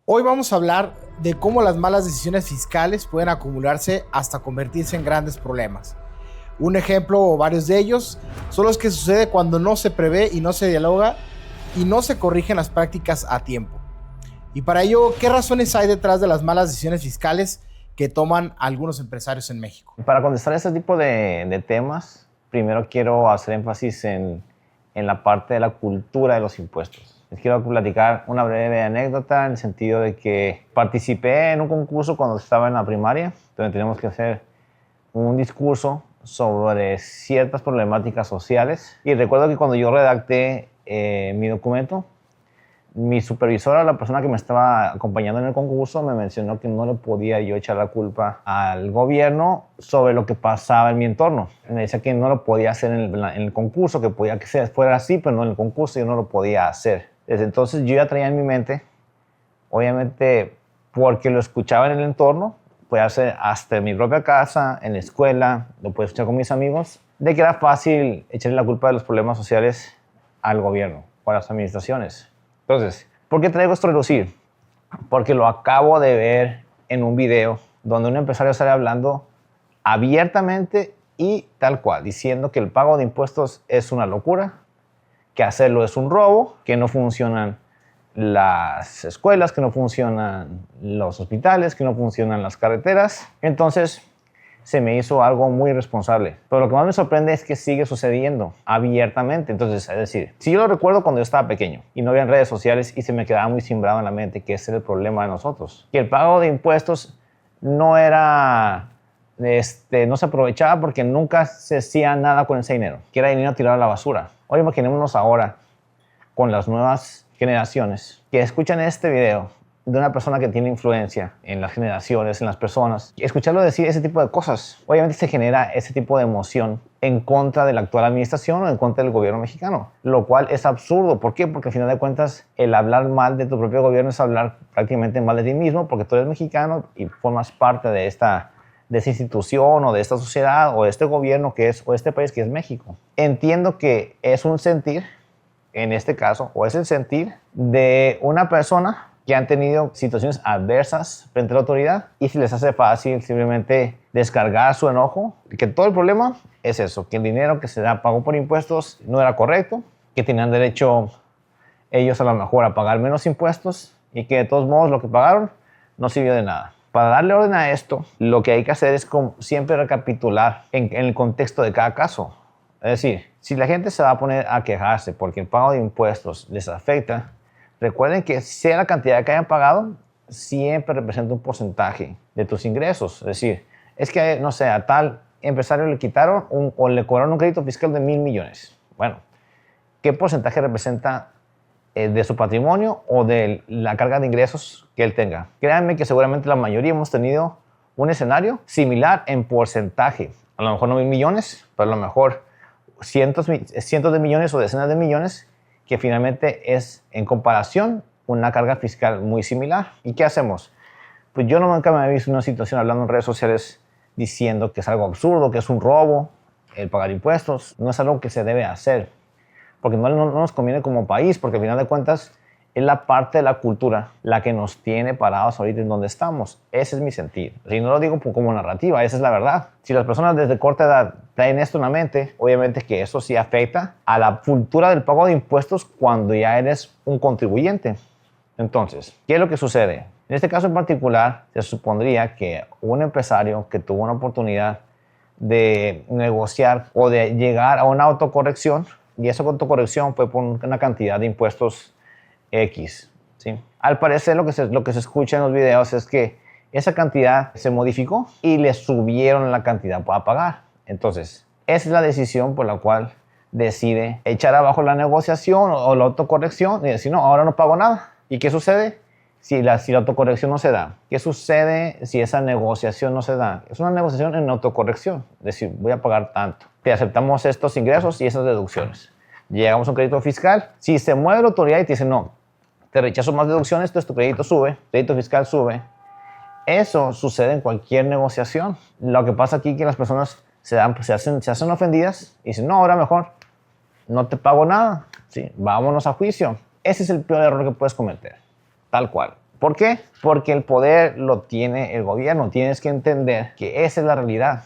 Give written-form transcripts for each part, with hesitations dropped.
Hoy vamos a hablar de cómo las malas decisiones fiscales pueden acumularse hasta convertirse en grandes problemas. Un ejemplo o varios de ellos son los que sucede cuando no se prevé y no se dialoga y no se corrigen las prácticas a tiempo. Y para ello, ¿qué razones hay detrás de las malas decisiones fiscales que toman algunos empresarios en México? Para contestar este tipo de temas, primero quiero hacer énfasis en la parte de la cultura de los impuestos. Les quiero platicar una breve anécdota en el sentido de que participé en un concurso cuando estaba en la primaria, donde teníamos que hacer un discurso sobre ciertas problemáticas sociales. Y recuerdo que cuando yo redacté mi documento, mi supervisora, la persona que me estaba acompañando en el concurso, me mencionó que no le podía yo echar la culpa al gobierno sobre lo que pasaba en mi entorno. Me decía que no lo podía hacer en el concurso, que podía que fuera así, pero no en el concurso yo no lo podía hacer. Desde entonces yo ya traía en mi mente, obviamente porque lo escuchaba en el entorno, puede hacer hasta en mi propia casa, en la escuela, lo puedo escuchar con mis amigos, de que era fácil echarle la culpa de los problemas sociales al gobierno o a las administraciones. Entonces, ¿por qué traigo esto a relucir? Porque lo acabo de ver en un video donde un empresario sale hablando abiertamente y tal cual, diciendo que el pago de impuestos es una locura, que hacerlo es un robo, que no funcionan las escuelas, que no funcionan los hospitales, que no funcionan las carreteras. Entonces, se me hizo algo muy irresponsable. Pero lo que más me sorprende es que sigue sucediendo abiertamente. Entonces, es decir, si yo lo recuerdo cuando yo estaba pequeño y no había redes sociales y se me quedaba muy simbrado en la mente que ese era el problema de nosotros. Que el pago de impuestos no era, no se aprovechaba porque nunca se hacía nada con ese dinero, que era dinero tirado a la basura. Ahora imaginémonos ahora con las nuevas generaciones que escuchan este video de una persona que tiene influencia en las generaciones, en las personas. Escucharlo decir ese tipo de cosas, obviamente se genera ese tipo de emoción en contra de la actual administración o en contra del gobierno mexicano, lo cual es absurdo. ¿Por qué? Porque al final de cuentas el hablar mal de tu propio gobierno es hablar prácticamente mal de ti mismo, porque tú eres mexicano y formas parte de esta institución o de esta sociedad o de este gobierno que es, o este país que es México. Entiendo que es un sentir, en este caso, o es el sentir de una persona que han tenido situaciones adversas frente a la autoridad y si les hace fácil simplemente descargar su enojo, que todo el problema es eso, que el dinero que se da pago por impuestos no era correcto, que tenían derecho ellos a lo mejor a pagar menos impuestos y que de todos modos lo que pagaron no sirvió de nada. Para darle orden a esto, lo que hay que hacer es como siempre recapitular en el contexto de cada caso. Es decir, si la gente se va a poner a quejarse porque el pago de impuestos les afecta, recuerden que sea la cantidad que hayan pagado, siempre representa un porcentaje de tus ingresos. Es decir, es que, no sé, a tal empresario le quitaron o le cobraron un crédito fiscal de 1,000 millones. Bueno, ¿qué porcentaje representa de su patrimonio o de la carga de ingresos que él tenga? Créanme que seguramente la mayoría hemos tenido un escenario similar en porcentaje. A lo mejor no 1,000 millones, pero a lo mejor cientos de millones o decenas de millones, que finalmente es, en comparación, una carga fiscal muy similar. ¿Y qué hacemos? Pues yo nunca me he visto en una situación hablando en redes sociales diciendo que es algo absurdo, que es un robo el pagar impuestos. No es algo que se debe hacer, porque no nos conviene como país, porque al final de cuentas es la parte de la cultura la que nos tiene parados ahorita en donde estamos. Ese es mi sentir. Y no lo digo como narrativa, esa es la verdad. Si las personas desde corta edad traen esto en la mente, obviamente que eso sí afecta a la cultura del pago de impuestos cuando ya eres un contribuyente. Entonces, ¿qué es lo que sucede? En este caso en particular, se supondría que un empresario que tuvo una oportunidad de negociar o de llegar a una autocorrección, y esa autocorrección fue por una cantidad de impuestos X, ¿sí? Al parecer lo que se escucha en los videos es que esa cantidad se modificó y le subieron la cantidad para pagar. Entonces, esa es la decisión por la cual decide echar abajo la negociación o la autocorrección y decir, no, ahora no pago nada. ¿Y qué sucede si la autocorrección no se da? ¿Qué sucede si esa negociación no se da? Es una negociación en autocorrección, es decir, voy a pagar tanto. Te aceptamos estos ingresos y esas deducciones. Llegamos a un crédito fiscal. Si se mueve la autoridad y te dice, no, te rechazo más deducciones, entonces tu crédito sube, crédito fiscal sube. Eso sucede en cualquier negociación. Lo que pasa aquí es que las personas se hacen ofendidas y dicen, no, ahora mejor no te pago nada, ¿sí? Vámonos a juicio. Ese es el peor error que puedes cometer, tal cual. ¿Por qué? Porque el poder lo tiene el gobierno. Tienes que entender que esa es la realidad.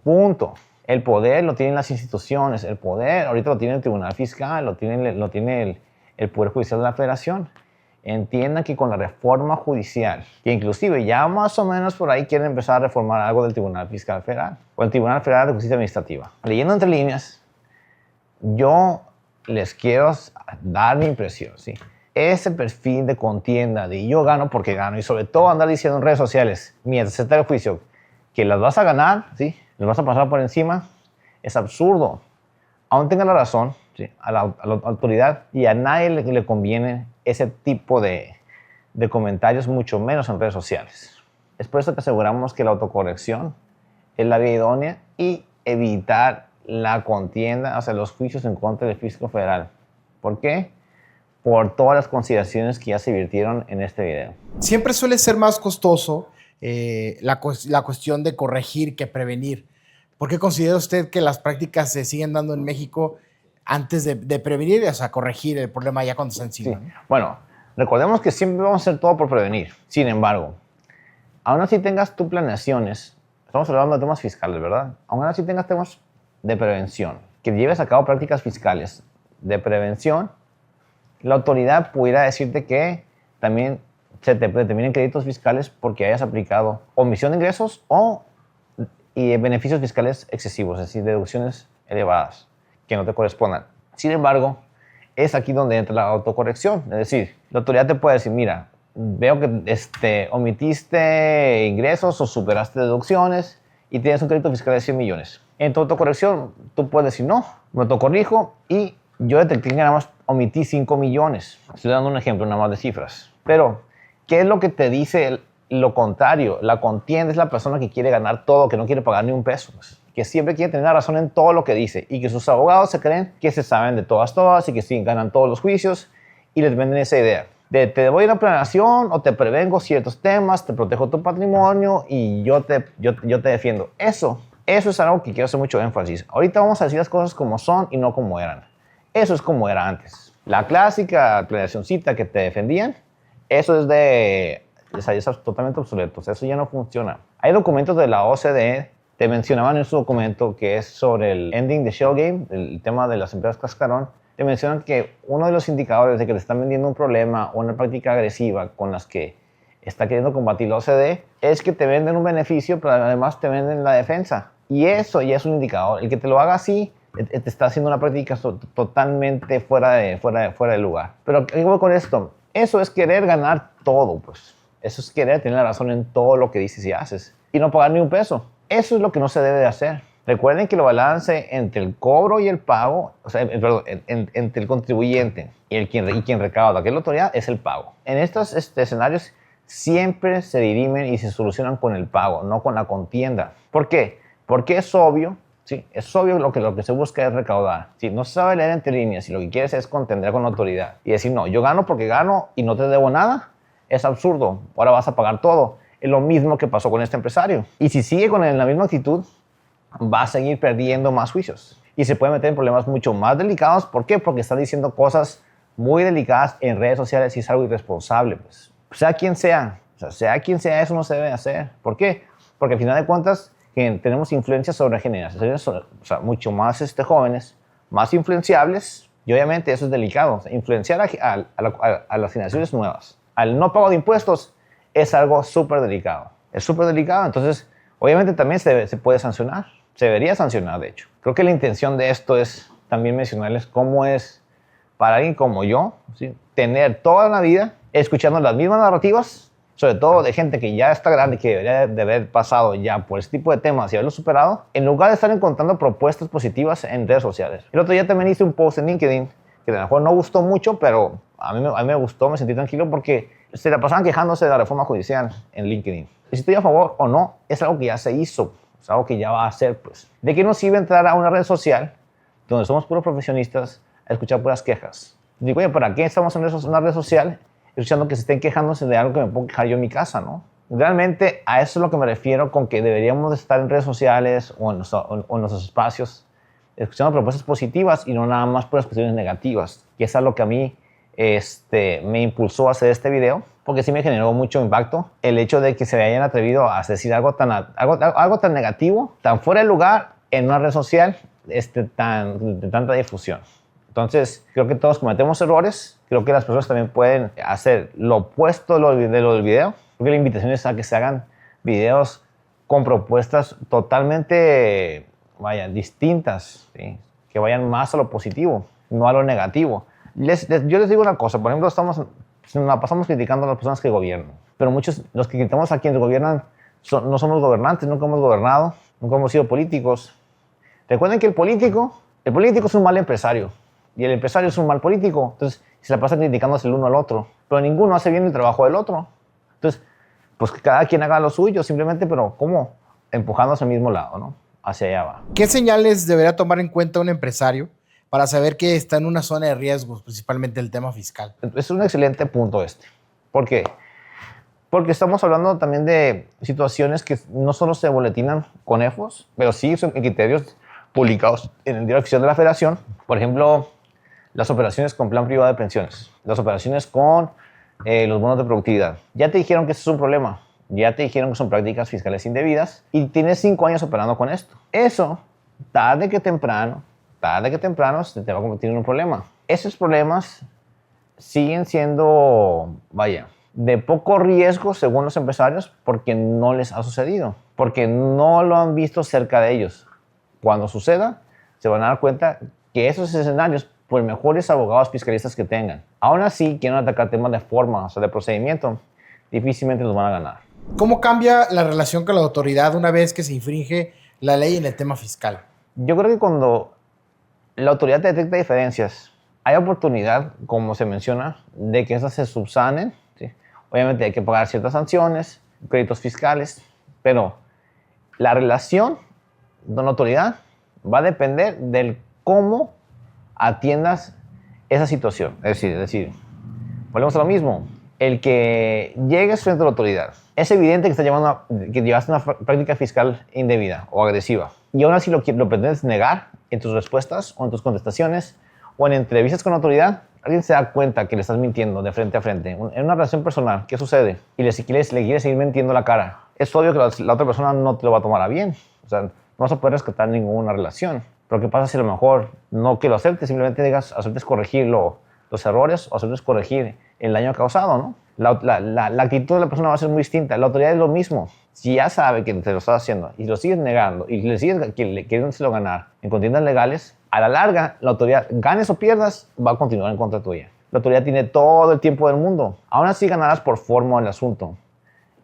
Punto. El poder lo tienen las instituciones. El poder ahorita lo tiene el Tribunal Fiscal, lo tiene el Poder Judicial de la Federación. Entiendan que con la reforma judicial, que inclusive ya más o menos por ahí quieren empezar a reformar algo del Tribunal Fiscal Federal o el Tribunal Federal de Justicia Administrativa. Leyendo entre líneas, yo les quiero dar mi impresión, ¿sí? Ese perfil de contienda de yo gano porque gano y sobre todo andar diciendo en redes sociales mientras se está el juicio que las vas a ganar, ¿sí? Les vas a pasar por encima, es absurdo. Aún tenga la razón, ¿sí? a la autoridad, y a nadie le conviene ese tipo de comentarios, mucho menos en redes sociales. Es por eso que aseguramos que la autocorrección es la vía idónea y evitar la contienda hacia los juicios en contra del fisco federal. ¿Por qué? Por todas las consideraciones que ya se virtieron en este video. Siempre suele ser más costoso la cuestión de corregir que prevenir. ¿Por qué considera usted que las prácticas se siguen dando en México antes de prevenir, o sea, corregir el problema ya cuando está encima? Sí. Bueno, recordemos que siempre vamos a hacer todo por prevenir. Sin embargo, aún así tengas tus planeaciones, estamos hablando de temas fiscales, ¿verdad? Aún así tengas temas de prevención, que lleves a cabo prácticas fiscales de prevención, la autoridad pudiera decirte que también se te determinen créditos fiscales porque hayas aplicado omisión de ingresos y beneficios fiscales excesivos, es decir, deducciones elevadas que no te correspondan. Sin embargo, es aquí donde entra la autocorrección. Es decir, la autoridad te puede decir, mira, veo que omitiste ingresos o superaste deducciones y tienes un crédito fiscal de 100 millones. En tu autocorrección, tú puedes decir, no, me autocorrijo y yo detecté que nada más omití 5 millones. Estoy dando un ejemplo nada más de cifras. Pero, ¿qué es lo que te dice lo contrario? La contienda es la persona que quiere ganar todo, que no quiere pagar ni un peso. Pues, que siempre quiere tener la razón en todo lo que dice y que sus abogados se creen que se saben de todas y que sí ganan todos los juicios y les venden esa idea. Te doy una planeación o te prevengo ciertos temas, te protejo tu patrimonio y yo te defiendo. Eso es algo que quiero hacer mucho énfasis. Ahorita vamos a decir las cosas como son y no como eran. Eso es como era antes. La clásica planeacioncita que te defendían, eso es totalmente obsoleto. Eso ya no funciona. Hay documentos de la OCDE, te mencionaban en su documento que es sobre el ending the shell game, el tema de las empresas cascarón. Te mencionan que uno de los indicadores de que te están vendiendo un problema o una práctica agresiva con las que está queriendo combatir la OCDE es que te venden un beneficio, pero además te venden la defensa. Y eso ya es un indicador. El que te lo haga así te está haciendo una práctica totalmente fuera de lugar. Pero ¿qué voy con esto? Eso es querer ganar todo, pues. Eso es querer tener la razón en todo lo que dices y haces y no pagar ni un peso. Eso es lo que no se debe de hacer. Recuerden que el balance entre el cobro y el pago, o sea, entre el contribuyente y quien recauda, que es la autoridad, es el pago. En estos escenarios siempre se dirimen y se solucionan con el pago, no con la contienda. ¿Por qué? Porque es obvio. Sí, es obvio lo que se busca es recaudar. Si no se sabe leer entre líneas y lo que quieres es contender con la autoridad y decir, no, yo gano porque gano y no te debo nada, es absurdo. Ahora vas a pagar todo. Es lo mismo que pasó con este empresario. Y si sigue con la misma actitud, va a seguir perdiendo más juicios. Y se puede meter en problemas mucho más delicados. ¿Por qué? Porque está diciendo cosas muy delicadas en redes sociales y es algo irresponsable. Pues. Sea quien sea, eso no se debe hacer. ¿Por qué? Porque al final de cuentas, que tenemos influencias sobre generaciones, o sea, mucho más jóvenes, más influenciables, y obviamente eso es delicado. O sea, influenciar a las generaciones nuevas. Al no pago de impuestos es algo súper delicado. Es súper delicado, entonces, obviamente también se puede sancionar. Se debería sancionar, de hecho. Creo que la intención de esto es también mencionarles cómo es para alguien como yo, ¿sí? Tener toda la vida escuchando las mismas narrativas, sobre todo de gente que ya está grande y que debería de haber pasado ya por este tipo de temas y haberlo superado, en lugar de estar encontrando propuestas positivas en redes sociales. El otro día también hice un post en LinkedIn que a lo mejor no gustó mucho, pero a mí me gustó, me sentí tranquilo porque se la pasaban quejándose de la reforma judicial en LinkedIn. Y si estoy a favor o no, es algo que ya se hizo, es algo que ya va a hacer, pues. ¿De qué nos sirve entrar a una red social donde somos puros profesionistas a escuchar puras quejas? Digo, oye, ¿para qué estamos en una red social escuchando que se estén quejándose de algo que me puedo quejar yo en mi casa, no? Realmente a eso es lo que me refiero con que deberíamos estar en redes sociales o en nuestros espacios escuchando propuestas positivas y no nada más puras cuestiones negativas, que es algo que a mí me impulsó a hacer este video, porque sí me generó mucho impacto el hecho de que se hayan atrevido a decir algo tan negativo, tan fuera de lugar en una red social de tanta difusión. Entonces, creo que todos cometemos errores. Creo que las personas también pueden hacer lo opuesto de lo del video. Creo que la invitación es a que se hagan videos con propuestas totalmente, distintas, ¿sí? Que vayan más a lo positivo, no a lo negativo. Yo les digo una cosa, por ejemplo, nos pasamos criticando a las personas que gobiernan, pero muchos, los que criticamos a quienes gobiernan, no somos gobernantes, nunca hemos gobernado, nunca hemos sido políticos. Recuerden que el político es un mal empresario y el empresario es un mal político. Entonces, se la pasan criticándose el uno al otro, pero ninguno hace bien el trabajo del otro. Entonces, pues que cada quien haga lo suyo, simplemente, pero ¿cómo? Empujándose al mismo lado, ¿no? Hacia allá va. ¿Qué señales debería tomar en cuenta un empresario para saber que está en una zona de riesgos, principalmente el tema fiscal? Es un excelente punto este. ¿Por qué? Porque estamos hablando también de situaciones que no solo se boletinan con EFOS, pero sí son criterios publicados en el Diario Oficial de la Federación. Por ejemplo, las operaciones con plan privado de pensiones, las operaciones con los bonos de productividad. Ya te dijeron que eso es un problema. Ya te dijeron que son prácticas fiscales indebidas y tienes 5 años operando con esto. Eso, tarde que temprano, se te va a convertir en un problema. Esos problemas siguen siendo, de poco riesgo según los empresarios porque no les ha sucedido, porque no lo han visto cerca de ellos. Cuando suceda, se van a dar cuenta que esos escenarios, por mejores abogados fiscalistas que tengan, aún así quieren atacar temas de forma, o sea, de procedimiento, difícilmente los van a ganar. ¿Cómo cambia la relación con la autoridad una vez que se infringe la ley en el tema fiscal? Yo creo que cuando la autoridad detecta diferencias, hay oportunidad, como se menciona, de que esas se subsanen, ¿sí? Obviamente hay que pagar ciertas sanciones, créditos fiscales, pero la relación con la autoridad va a depender del cómo atiendas esa situación. Es decir, volvemos a lo mismo. El que llegues frente a la autoridad, es evidente que llevaste una práctica fiscal indebida o agresiva, y aún así lo pretendes negar en tus respuestas o en tus contestaciones o en entrevistas con la autoridad. Alguien se da cuenta que le estás mintiendo de frente a frente. En una relación personal, ¿qué sucede? Y le quieres seguir mintiendo la cara. Es obvio que la otra persona no te lo va a tomar a bien. O sea, no vas a poder rescatar ninguna relación. Pero ¿qué pasa si a lo mejor no que lo aceptes, simplemente digas, aceptes corregir los errores o aceptes corregir el daño causado, ¿no? La actitud de la persona va a ser muy distinta. La autoridad es lo mismo. Si ya sabe que te lo estás haciendo y lo sigues negando y le sigues queriéndoselo ganar en contiendas legales, a la larga, la autoridad, ganes o pierdas, va a continuar en contra tuya. La autoridad tiene todo el tiempo del mundo. Aún así ganarás por forma el asunto.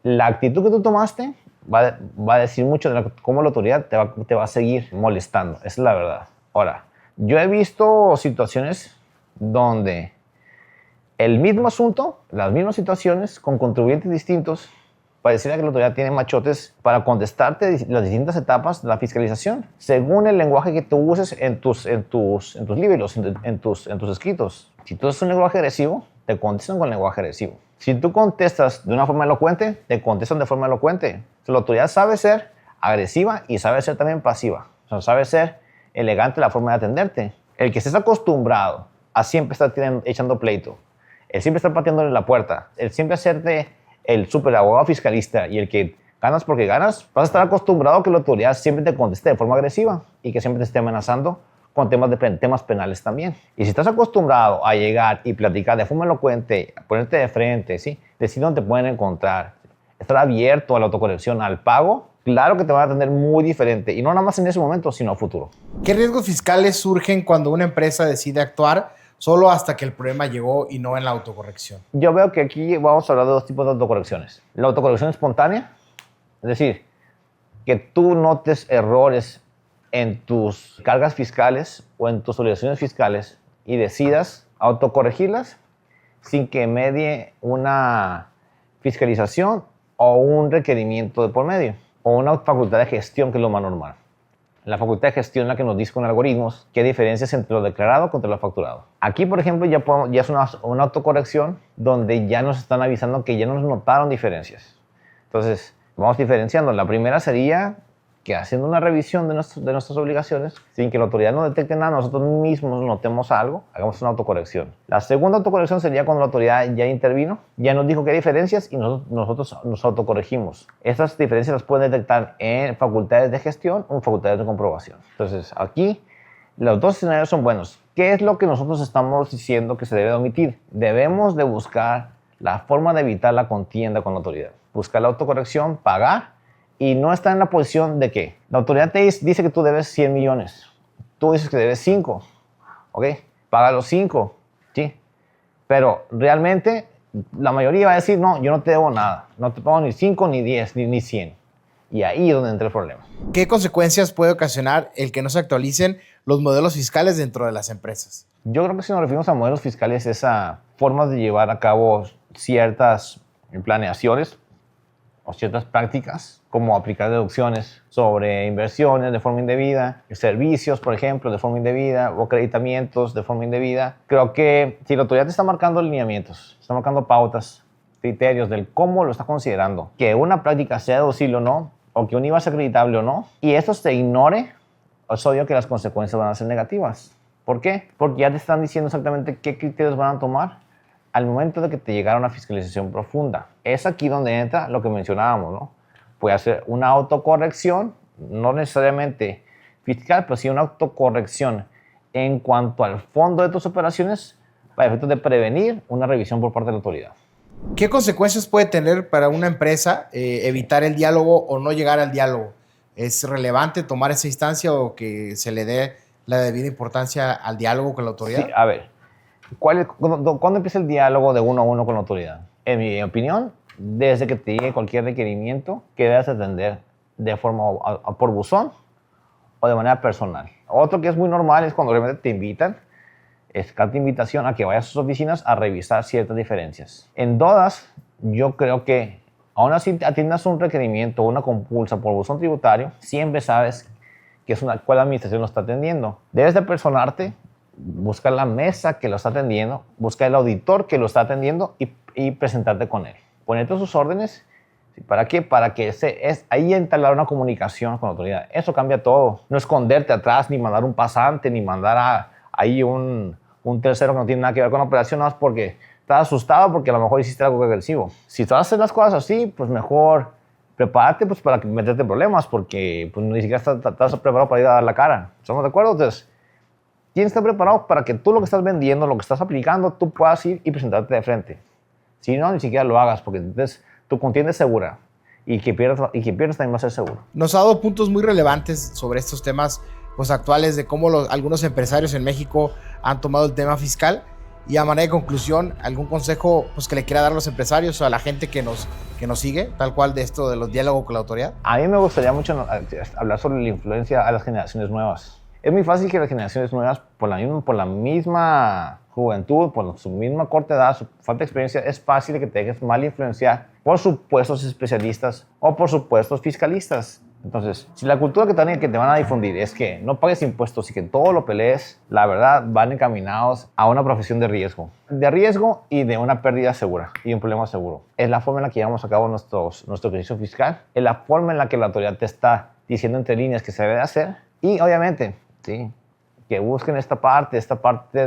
La actitud que tú tomaste va a decir mucho de cómo la autoridad te va a seguir molestando. Esa es la verdad. Ahora, yo he visto situaciones donde el mismo asunto, las mismas situaciones, con contribuyentes distintos, pareciera que la autoridad tiene machotes para contestarte las distintas etapas de la fiscalización, según el lenguaje que tú uses en tus libros, en tus escritos. Si tú usas un lenguaje agresivo, te contestan con lenguaje agresivo. Si tú contestas de una forma elocuente, te contestan de forma elocuente. La autoridad sabe ser agresiva y sabe ser también pasiva. O sea, sabe ser elegante la forma de atenderte. El que estés acostumbrado a siempre estar echando pleito, el siempre estar pateándole la puerta, el siempre hacerte el super abogado fiscalista y el que ganas porque ganas, vas a estar acostumbrado a que la autoridad siempre te conteste de forma agresiva y que siempre te esté amenazando con temas penales también. Y si estás acostumbrado a llegar y platicar de forma elocuente, ponerte de frente, ¿sí? Decir dónde te pueden encontrar, estar abierto a la autocorrección, al pago, claro que te van a atender muy diferente. Y no nada más en ese momento, sino a futuro. ¿Qué riesgos fiscales surgen cuando una empresa decide actuar solo hasta que el problema llegó y no en la autocorrección? Yo veo que aquí vamos a hablar de 2 tipos de autocorrecciones. La autocorrección espontánea, es decir, que tú notes errores en tus cargas fiscales o en tus obligaciones fiscales y decidas autocorregirlas sin que medie una fiscalización o un requerimiento de por medio o una facultad de gestión, que es lo más normal. La facultad de gestión es la que nos dice con algoritmos qué diferencias entre lo declarado contra lo facturado. Aquí, por ejemplo, ya es una autocorrección donde ya nos están avisando que ya nos notaron diferencias. Entonces, vamos diferenciando. La primera sería que haciendo una revisión de nuestras obligaciones, sin que la autoridad no detecte nada, nosotros mismos notemos algo, hagamos una autocorrección. La segunda autocorrección sería cuando la autoridad ya intervino, ya nos dijo que hay diferencias y nosotros nos autocorregimos. Estas diferencias las pueden detectar en facultades de gestión o en facultades de comprobación. Entonces, aquí los dos escenarios son buenos. ¿Qué es lo que nosotros estamos diciendo que se debe de omitir? Debemos de buscar la forma de evitar la contienda con la autoridad. Buscar la autocorrección, pagar y no estar en la posición de que la autoridad te dice que tú debes 100 millones. Tú dices que debes 5. ¿Ok? Paga los 5. ¿Sí? Pero realmente la mayoría va a decir, no, yo no te debo nada. No te pago ni 5, ni 10, ni 100. Y ahí es donde entra el problema. ¿Qué consecuencias puede ocasionar el que no se actualicen los modelos fiscales dentro de las empresas? Yo creo que si nos referimos a modelos fiscales es a formas de llevar a cabo ciertas planeaciones o ciertas prácticas, como aplicar deducciones sobre inversiones de forma indebida, servicios, por ejemplo, de forma indebida, o acreditamientos de forma indebida. Creo que si la autoridad te está marcando lineamientos, está marcando pautas, criterios del cómo lo está considerando, que una práctica sea deducible o no, o que un IVA sea acreditable o no, y esto se ignore, es obvio que las consecuencias van a ser negativas. ¿Por qué? Porque ya te están diciendo exactamente qué criterios van a tomar al momento de que te llegara una fiscalización profunda. Es aquí donde entra lo que mencionábamos, ¿no? Puede hacer una autocorrección, no necesariamente fiscal, pero sí una autocorrección en cuanto al fondo de tus operaciones para efectos de prevenir una revisión por parte de la autoridad. ¿Qué consecuencias puede tener para una empresa evitar el diálogo o no llegar al diálogo? ¿Es relevante tomar esa instancia o que se le dé la debida importancia al diálogo con la autoridad? Sí, a ver, ¿cuándo empieza el diálogo de uno a uno con la autoridad? En mi opinión, desde que te llegue cualquier requerimiento que debas atender de forma por buzón o de manera personal. Otro que es muy normal es cuando realmente te invitan, es carta de invitación a que vayas a sus oficinas a revisar ciertas diferencias. En todas, yo creo que aún así atiendas un requerimiento o una compulsa por buzón tributario, siempre sabes que es cuál administración lo está atendiendo. Debes de personarte, buscar la mesa que lo está atendiendo, buscar el auditor que lo está atendiendo y presentarte con él. Ponerte sus órdenes. ¿Para qué? Para que ahí entablar una comunicación con la autoridad. Eso cambia todo. No esconderte atrás, ni mandar un pasante, ni mandar ahí un tercero que no tiene nada que ver con la operación, nada más porque estás asustado porque a lo mejor hiciste algo agresivo. Si tú haces las cosas así, pues mejor prepárate pues, para que meterte en problemas, porque pues, ni siquiera estás preparado para ir a dar la cara. ¿Estamos de acuerdo? Entonces, tienes que estar preparado para que tú lo que estás vendiendo, lo que estás aplicando, tú puedas ir y presentarte de frente. Si no, ni siquiera lo hagas, porque entonces tu contienda es segura y quien pierdas también va a ser seguro. Nos ha dado puntos muy relevantes sobre estos temas pues, actuales de cómo algunos empresarios en México han tomado el tema fiscal. Y a manera de conclusión, ¿algún consejo pues, que le quiera dar a los empresarios o a la gente que nos sigue, tal cual de esto de los diálogos con la autoridad? A mí me gustaría mucho hablar sobre la influencia a las generaciones nuevas. Es muy fácil que las generaciones nuevas, por la misma juventud, por su misma corta edad, su falta de experiencia, es fácil que te dejes mal influenciar por supuestos especialistas o por supuestos fiscalistas. Entonces, si la cultura que te van a difundir es que no pagues impuestos y que todo lo pelees, la verdad van encaminados a una profesión de riesgo y de una pérdida segura y un problema seguro. Es la forma en la que llevamos a cabo nuestro ejercicio fiscal, es la forma en la que la autoridad te está diciendo entre líneas que se debe hacer y obviamente, sí, que busquen esta parte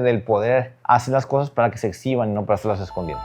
del poder hacer las cosas para que se exhiban y no para estarlas escondiendo.